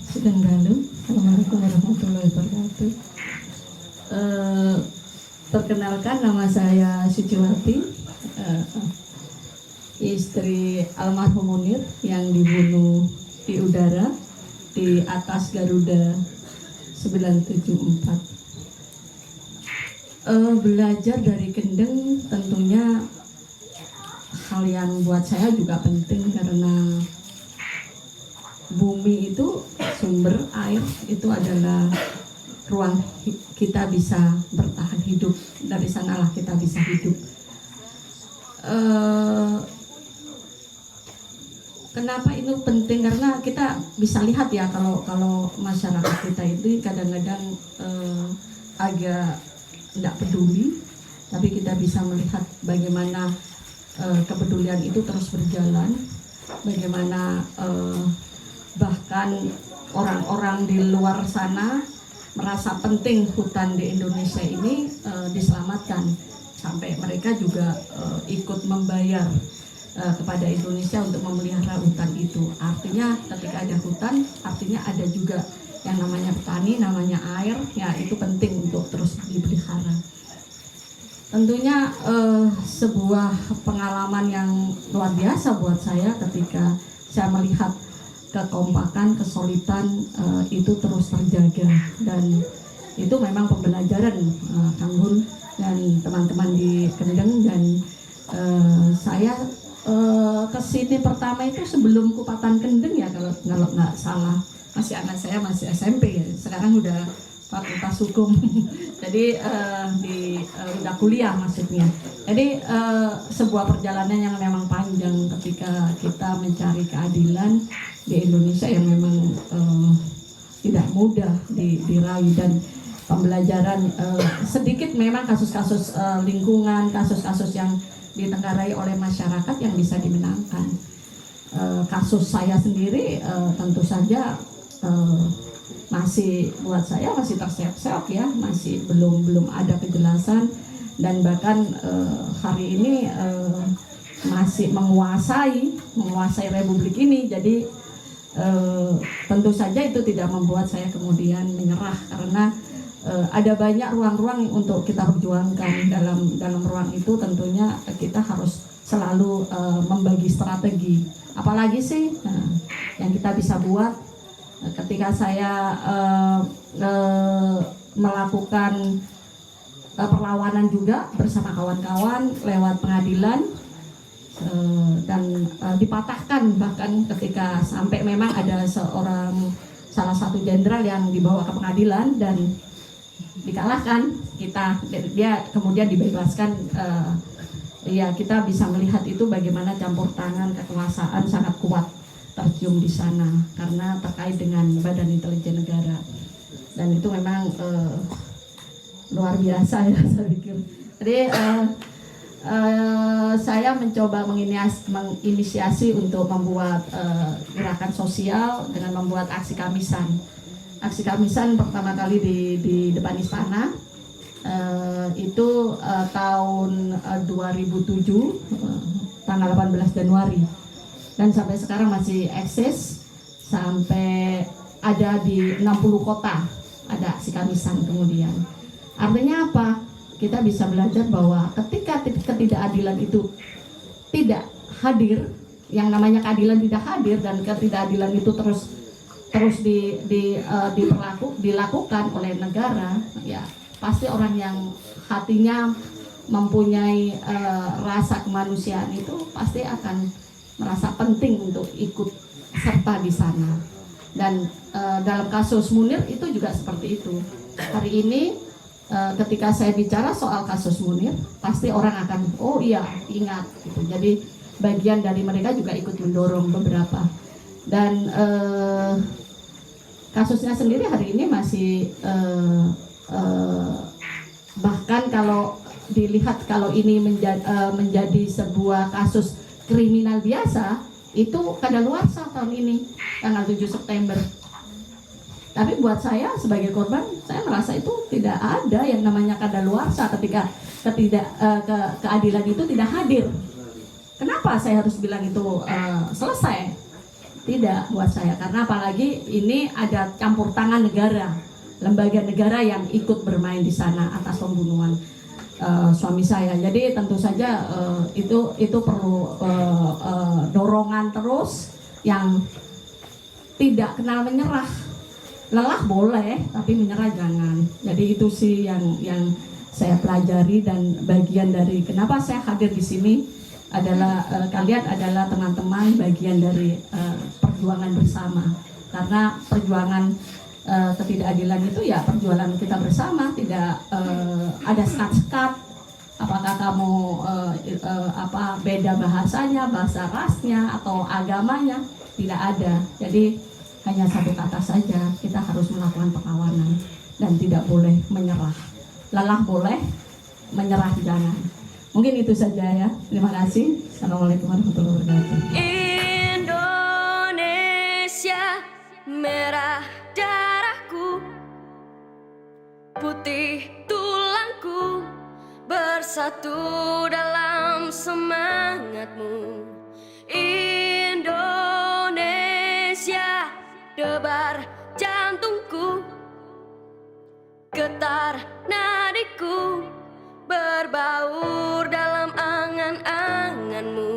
Sedang Galuh. Assalamualaikum warahmatullahi wabarakatuh. Perkenalkan, nama saya Suciwati, istri almarhum Munir yang dibunuh di udara di atas Garuda 974. Belajar dari Kendeng tentunya hal yang buat saya juga penting, karena bumi itu sumber air, itu adalah ruang kita bisa bertahan hidup, dari sanalah kita bisa hidup. Kenapa itu penting? Karena kita bisa lihat ya, kalau masyarakat kita itu kadang-kadang agak tidak peduli, tapi kita bisa melihat bagaimana kepedulian itu terus berjalan, bagaimana bahkan orang-orang di luar sana merasa penting hutan di Indonesia ini diselamatkan, sampai mereka juga ikut membayar kepada Indonesia untuk memelihara hutan itu. Artinya ketika ada hutan, artinya ada juga yang namanya petani, namanya air, ya itu penting untuk terus dipelihara. Tentunya sebuah pengalaman yang luar biasa buat saya ketika saya melihat kekompakan, kesolidan itu terus terjaga, dan itu memang pembelajaran Kang Hun dan teman-teman di Kendeng. Dan saya kesini pertama itu sebelum Kupatan Kendeng ya, kalau nggak salah, masih anak saya masih SMP ya, sekarang udah Fakultas Hukum jadi udah kuliah maksudnya. Jadi sebuah perjalanan yang memang panjang ketika kita mencari keadilan di Indonesia yang memang tidak mudah diraih, dan pembelajaran sedikit memang kasus-kasus lingkungan, kasus-kasus yang ditenggarai oleh masyarakat yang bisa dimenangkan. Kasus saya sendiri tentu saja masih buat saya masih terseok-seok ya, masih belum ada kejelasan, dan bahkan hari ini masih menguasai Republik ini. Jadi tentu saja itu tidak membuat saya kemudian menyerah, karena ada banyak ruang-ruang untuk kita perjuangkan. Dalam ruang itu tentunya kita harus selalu membagi strategi, apalagi sih yang kita bisa buat. Ketika saya melakukan perlawanan juga bersama kawan-kawan lewat pengadilan, dan dipatahkan, bahkan ketika sampai memang ada salah satu jenderal yang dibawa ke pengadilan dan dikalahkan, dia kemudian dibebaskan. Ya, kita bisa melihat itu bagaimana campur tangan kekuasaan sangat kuat tercium di sana, karena terkait dengan Badan Intelijen Negara, dan itu memang luar biasa ya, saya pikir. Jadi saya mencoba menginisiasi untuk membuat gerakan sosial dengan membuat aksi kamisan. Aksi kamisan pertama kali di depan istana itu tahun 2007, tanggal 18 Januari. Dan sampai sekarang masih eksis, sampai ada di 60 kota ada aksi kamisan kemudian. Artinya apa? Kita bisa belajar bahwa ketika ketidakadilan itu tidak hadir, yang namanya keadilan tidak hadir, dan ketidakadilan itu terus dilakukan oleh negara, ya pasti orang yang hatinya mempunyai rasa kemanusiaan itu pasti akan merasa penting untuk ikut serta di sana. Dan dalam kasus Munir itu juga seperti itu. Hari ini ketika saya bicara soal kasus Munir, pasti orang akan oh iya ingat gitu. Jadi bagian dari mereka juga ikut mendorong beberapa. Dan kasusnya sendiri hari ini masih bahkan kalau dilihat, kalau ini menjadi sebuah kasus kriminal biasa, itu kadaluarsa tahun ini tanggal 7 September. Tapi buat saya sebagai korban, saya merasa itu tidak ada yang namanya kadaluarsa ketika keadilan itu tidak hadir. Kenapa saya harus bilang itu selesai? Tidak buat saya, karena apalagi ini ada campur tangan negara, lembaga negara yang ikut bermain di sana atas pembunuhan suami saya. Jadi tentu saja itu perlu dorongan terus yang tidak kenal menyerah. Lelah boleh, tapi menyerah jangan. Jadi itu sih yang saya pelajari, dan bagian dari kenapa saya hadir di sini adalah kalian adalah teman-teman bagian dari perjuangan bersama. Karena perjuangan ketidakadilan itu ya perjuangan kita bersama, tidak ada sekat-sekat. Apakah kamu beda bahasanya, bahasa rasnya atau agamanya, tidak ada. Jadi hanya satu kata saja, kita harus melakukan perlawanan dan tidak boleh menyerah. Lelah boleh, menyerah jangan. Mungkin itu saja ya. Terima kasih. Assalamualaikum warahmatullahi wabarakatuh. Indonesia, merah darahku, putih tulangku, bersatu dalam semangatmu. Indonesia, debar jantungku, getar nadiku, berbaur dalam angan-anganmu.